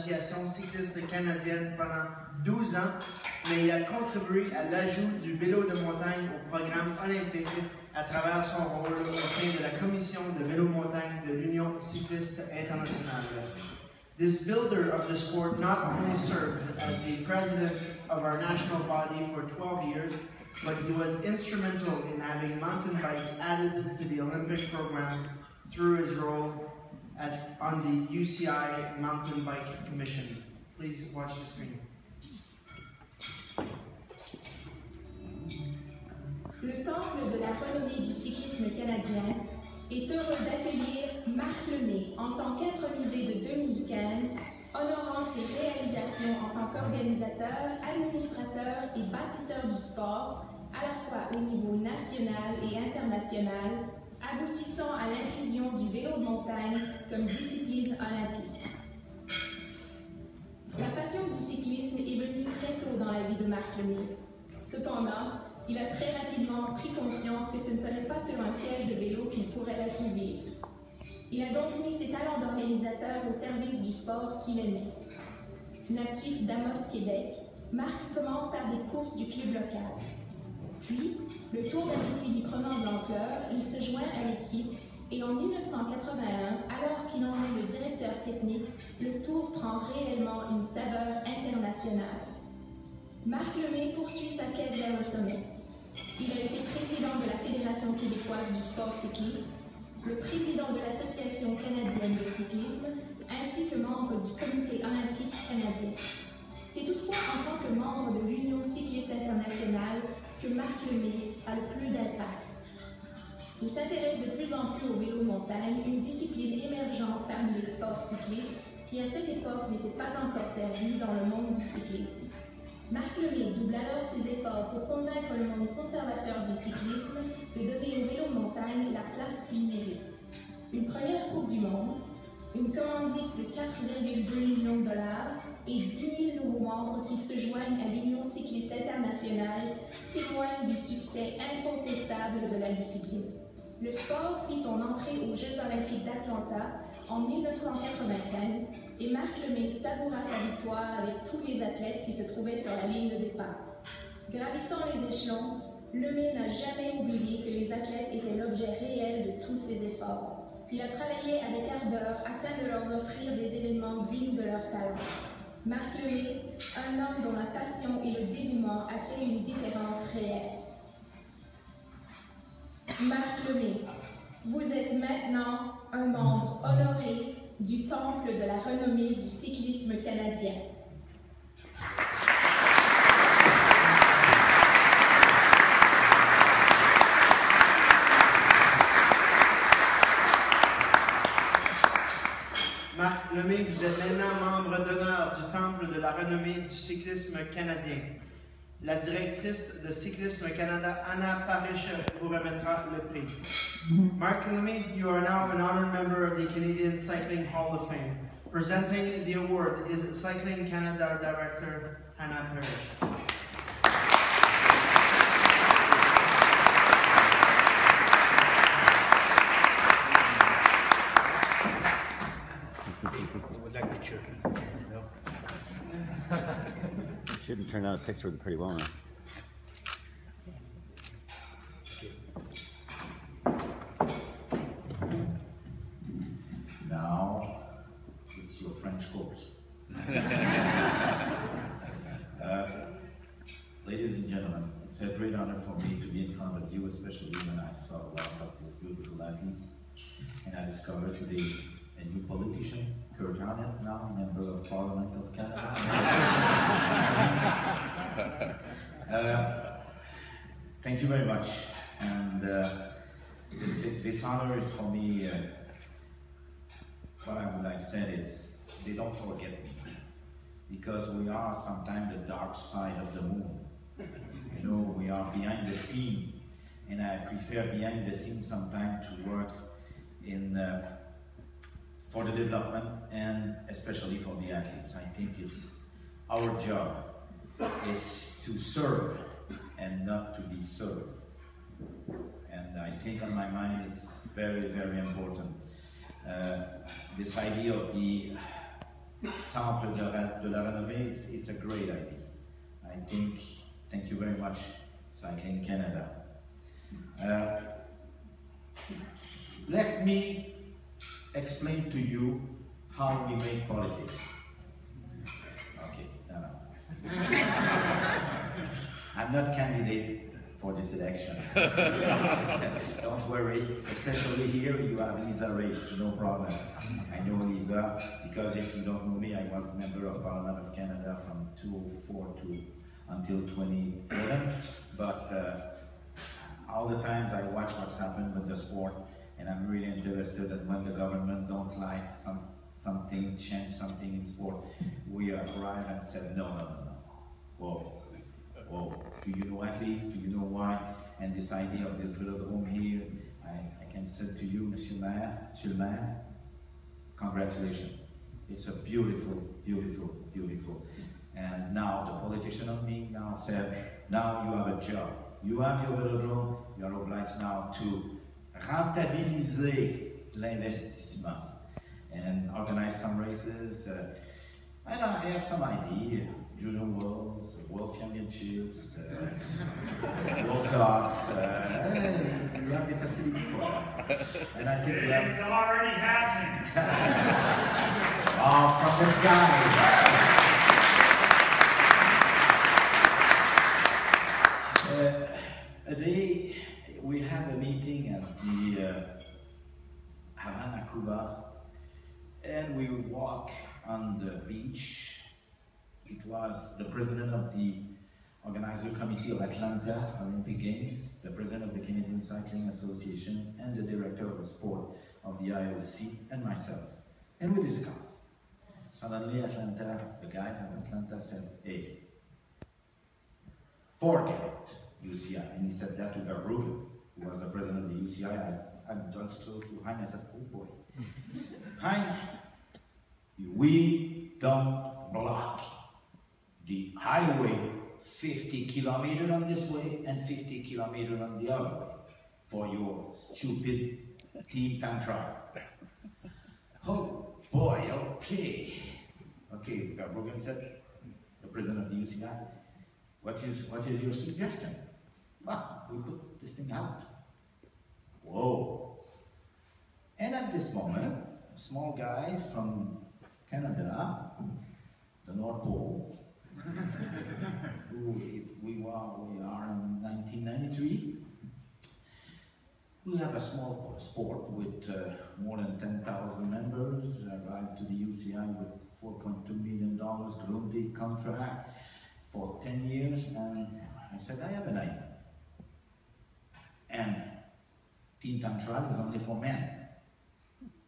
l'Association cycliste canadienne pendant 12 ans, mais il a contribué à l'ajout du vélo de montagne au programme olympique à travers son rôle au sein de la commission de vélo-montagne de l'Union cycliste internationale. This builder of the sport not only served as the president of our national body for 12 years, but he was instrumental in having mountain bike added to the Olympic program through his role on the UCI Mountain Bike Commission. Please watch the screen. Le temple de la renommée du cyclisme canadien est heureux d'accueillir Marc Lemay en tant qu'intronisé de 2015, honorant ses réalisations en tant qu'organisateur, administrateur et bâtisseur du sport, à la fois au niveau national et international, aboutissant à l'inclusion du vélo de montagne comme discipline olympique. La passion du cyclisme est venue très tôt dans la vie de Marc Lemay. Cependant, il a très rapidement pris conscience que ce ne serait pas sur un siège de vélo qu'il pourrait la suivre. Il a donc mis ses talents d'organisateur au service du sport qu'il aimait. Natif d'Amos, Québec, Marc commence par des courses du club local. Puis, le Tour d'Abitibi prenant de l'ampleur, il se joint à l'équipe et en 1981, alors qu'il en est le directeur technique, le Tour prend réellement une saveur internationale. Marc Lemay poursuit sa quête vers le sommet. Il a été président de la Fédération québécoise du sport cycliste, le président de l'Association canadienne de cyclisme, ainsi que membre du Comité olympique canadien. C'est toutefois en tant que membre de l'Union cycliste internationale que Marc Lemay a le plus d'impact. Il s'intéresse de plus en plus au vélo montagne, une discipline émergente parmi les sports cyclistes qui à cette époque n'était pas encore servie dans le monde du cyclisme. Marc Lemay double alors ses efforts pour convaincre le monde conservateur du cyclisme de donner au vélo montagne la place qu'il mérite. Une première Coupe du Monde, une commandite de 4,2 millions de dollars et 10 000 nouveaux membres qui se joignent à l'Union cycliste internationale témoignent du succès incontestable de la discipline. Le sport fit son entrée aux Jeux olympiques d'Atlanta en 1995 et Marc Lemay savoura sa victoire avec tous les athlètes qui se trouvaient sur la ligne de départ. Gravissant les échelons, Lemay n'a jamais oublié que les athlètes étaient l'objet réel de tous ses efforts. Il a travaillé avec ardeur afin de leur offrir des événements dignes de leur talent. Marc Lemay, un homme dont la passion et le dévouement a fait une différence réelle. Marc Lemay, vous êtes maintenant un membre honoré du Temple de la renommée du cyclisme canadien. Marc Lemay, vous êtes maintenant membre d'honneur du Temple de la renommée du cyclisme canadien. La directrice de Cyclisme Canada, Anna Parish, vous remettra le prix. Marc Lemay, you are now an honored member of the Canadian Cycling Hall of Fame. Presenting the award is Cycling Canada Director, Anna Parish. Shouldn't turn out a picture pretty well now. Now it's your French course. Ladies and gentlemen, it's a great honor for me to be in front of you, especially when I saw a lot of these beautiful athletes. And I discovered today a new politician, Kurt Arnett, now member of Parliament of Canada. Thank you very much. And this honor is for me, what I would like to say is, they don't forget me. Because we are sometimes the dark side of the moon. You know, we are behind the scene. And I prefer behind the scene sometimes to work in for the development and especially for the athletes. I think it's our job. It's to serve and not to be served. And I think on my mind it's very, very important. This idea of the Temple de la Renommée, it's a great idea. I think, thank you very much, Cycling Canada. Let me explain to you how we make politics. Okay, no. I'm not candidate for this election. Don't worry, especially here you have Lisa Ray, no problem. I know Lisa, because if you don't know me, I was member of Parliament of Canada from 2004 to until 2011, but all the times I watch what's happened with the sport, and I'm really interested that when the government don't like something, change something in sport, we arrive and said, no. Whoa. Do you know athletes? Do you know why? And this idea of this velodrome here, I can say to you, Monsieur le Maire, congratulations. It's a beautiful. And now the politician of me now said, now you have a job. You have your velodrome, you are obliged now to rentabiliser l'investissement and organize some races. I have some idea. Junior Worlds, World Championships, World Cups. You have the facility for that. And I think it's already happening. Oh, from the sky. A day we have a meeting at the Havana, Cuba, and we walk on the beach. It was the president of the organizer committee of Atlanta Olympic Games, the president of the Canadian Cycling Association, and the director of the sport of the IOC, and myself. And we discussed. Suddenly Atlanta, the guys in Atlanta said, hey, forget it, UCI. And he said that to Verbruggen, who was the president of the UCI. I'm just close to Hein. I said, oh boy. Hein, we don't block the highway 50 kilometers on this way and 50 kilometers on the other way for your stupid team time trial. Oh boy, okay. Okay, Verbruggen said, the president of the UCI, what is your suggestion? Well, we put this thing out. Whoa. And at this moment, small guys from Canada, the North Pole, we are in 1993. We have a small sport with more than 10,000 members, arrived to the UCI with $4.2 million Grundy contract for 10 years, and I said, I have an idea. And team time trial is only for men.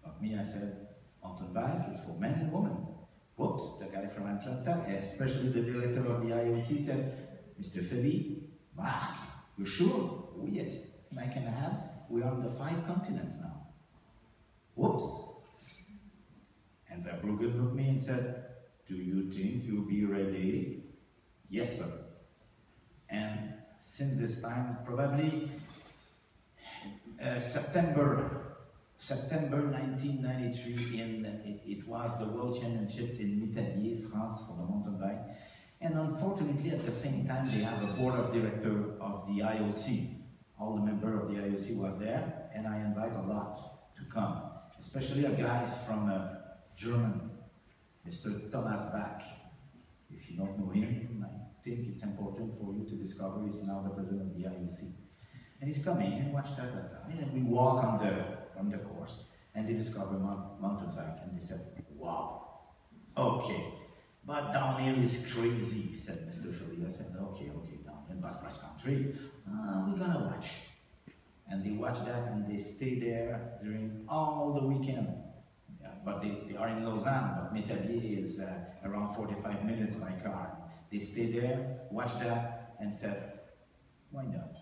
But me, I said, mountain bike is for men and women. Whoops, the guy from Atlanta, especially the director of the IOC said, Mr. Feli, Mark, you sure? Oh yes, I can add, we are on the 5 continents now. Whoops. And Verbruggen looked at me and said, do you think you'll be ready? Yes, sir. And since this time, probably September 1993, it was the World Championships in L'Italie, France, for the mountain bike. And unfortunately, at the same time, they have a board of directors of the IOC. All the members of the IOC was there, and I invite a lot to come, especially guys from Germany, Mr. Thomas Bach. If you don't know him, I think it's important for you to discover he's now the president of the IOC. And he's coming and watch that, and we walk on the course, and they discover mountain bike, and they said, wow, okay, but downhill is crazy, said Mr. Philly. I said, okay, downhill, but cross country, we're gonna watch. And they watch that, and they stay there during all the weekend. Yeah, but they are in Lausanne, but Métabier is around 45 minutes by car. They stay there, watch that, and said, why not?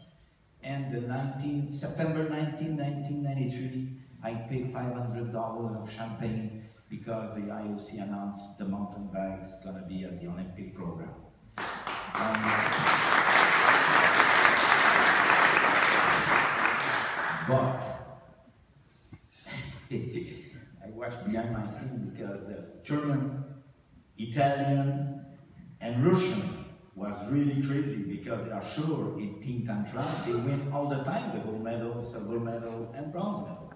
And September 19, 1993, I paid $500 of champagne because the IOC announced the mountain bike's gonna be at the Olympic program. But I watched behind my scene because the German Italian, and Russian was really crazy because they are sure in team tantra they win all the time, the gold medal, silver medal, and bronze medal.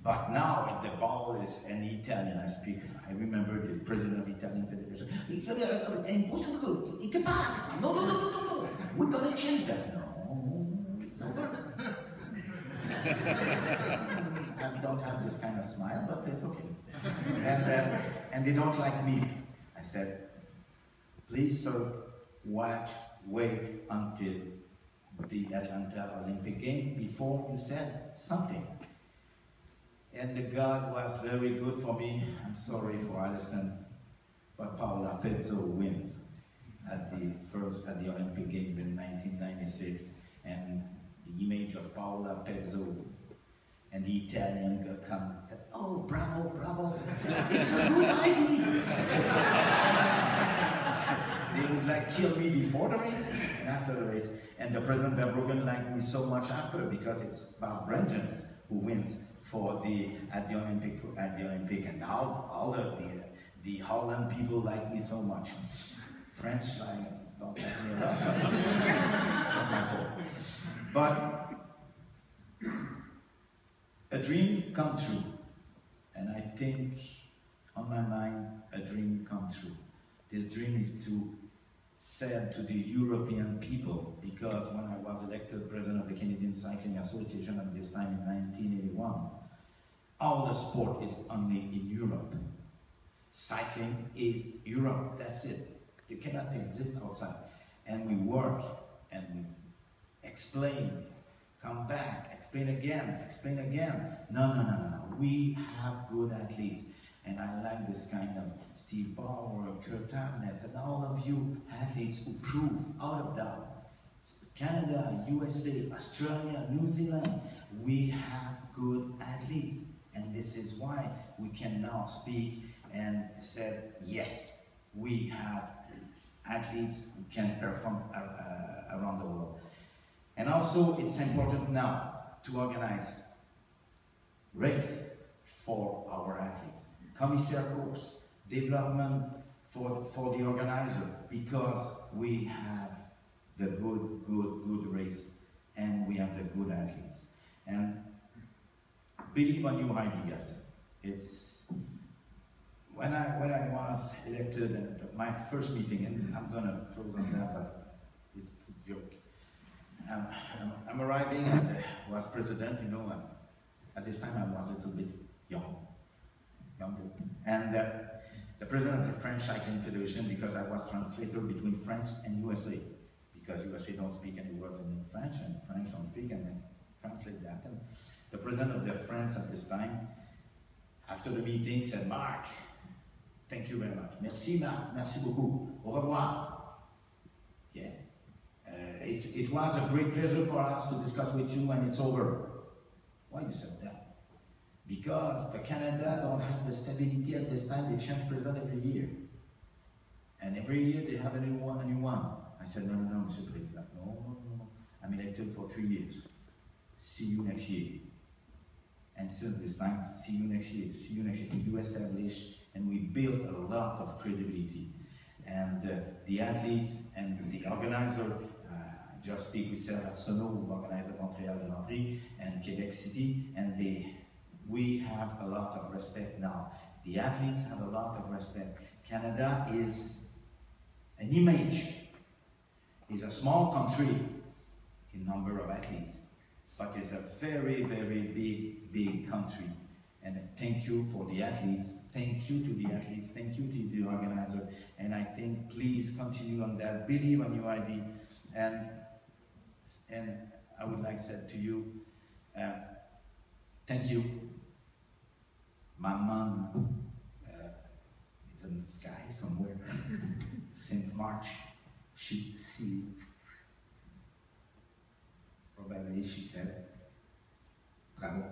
But now the ball is an Italian. I remember the president of the Italian Federation. Impossible. It can pass. No. We're gonna change that. No, it's over. I don't have this kind of smile, but it's okay. And they don't like me. I said, please, sir, wait until the Atlanta Olympic Games before you said something. And the God was very good for me. I'm sorry for Alison, but Paola Pezzo wins at the Olympic Games in 1996, and the image of Paola Pezzo and the Italian girl come and said, "Oh, bravo, bravo!" I said, "It's a good idea." They would like kill me before the race and after the race, and the president of Verbruggen liked me so much after because it's Bob Brengens who wins at the Olympic, and all the Holland people like me so much. French don't like me a lot, but not my fault. But a dream come true, and I think on my mind a dream come true. This dream is to say to the European people, because when I was elected president of the Canadian Cycling Association at this time in 1981, all the sport is only in Europe. Cycling is Europe, that's it. You cannot exist outside. And we work and we explain, come back, explain again. No. We have good athletes. And I like this kind of Steve Bauer, Kurt Abnett, and all of you athletes who prove out of doubt. Canada, USA, Australia, New Zealand, we have good athletes. And this is why we can now speak and say, yes, we have athletes who can perform around the world. And also, it's important now to organize races for our athletes. Commissaire course, development for the organizer, because we have the good race and we have the good athletes. And believe on your ideas. It's when I was elected at my first meeting, and I'm gonna close on that, but it's a joke. I'm arriving and was president, you know, at this time I was a little bit younger. And the president of the French Cycling Federation, because I was translator between French and USA, because USA don't speak any words in French, and French don't speak, and I translate that. And the president of the France at this time, after the meeting, said, "Marc, thank you very much. Merci, Marc. Merci beaucoup. Au revoir." Yes. It was a great pleasure for us to discuss with you when it's over. Why you said that? Because the Canada don't have the stability at this time. They change president every year. And every year they have a new one. I said, no, Monsieur President. No. I'm elected for 3 years. See you next year. And since this time, see you next year. See you next year. You establish, and we build a lot of credibility. And the athletes and the organizer, just speak with Serge Arsenault, who organized the Montreal Grand Prix and Quebec City, and we have a lot of respect now. The athletes have a lot of respect. Canada is an image. It's a small country in number of athletes, but it's a very, very big country. And thank you for the athletes. Thank you to the athletes. Thank you to the organizer. And I think please continue on that. Believe on your idea. And I would like to say to you, thank you. My mom is in the sky somewhere. Since March, she probably she said, bravo.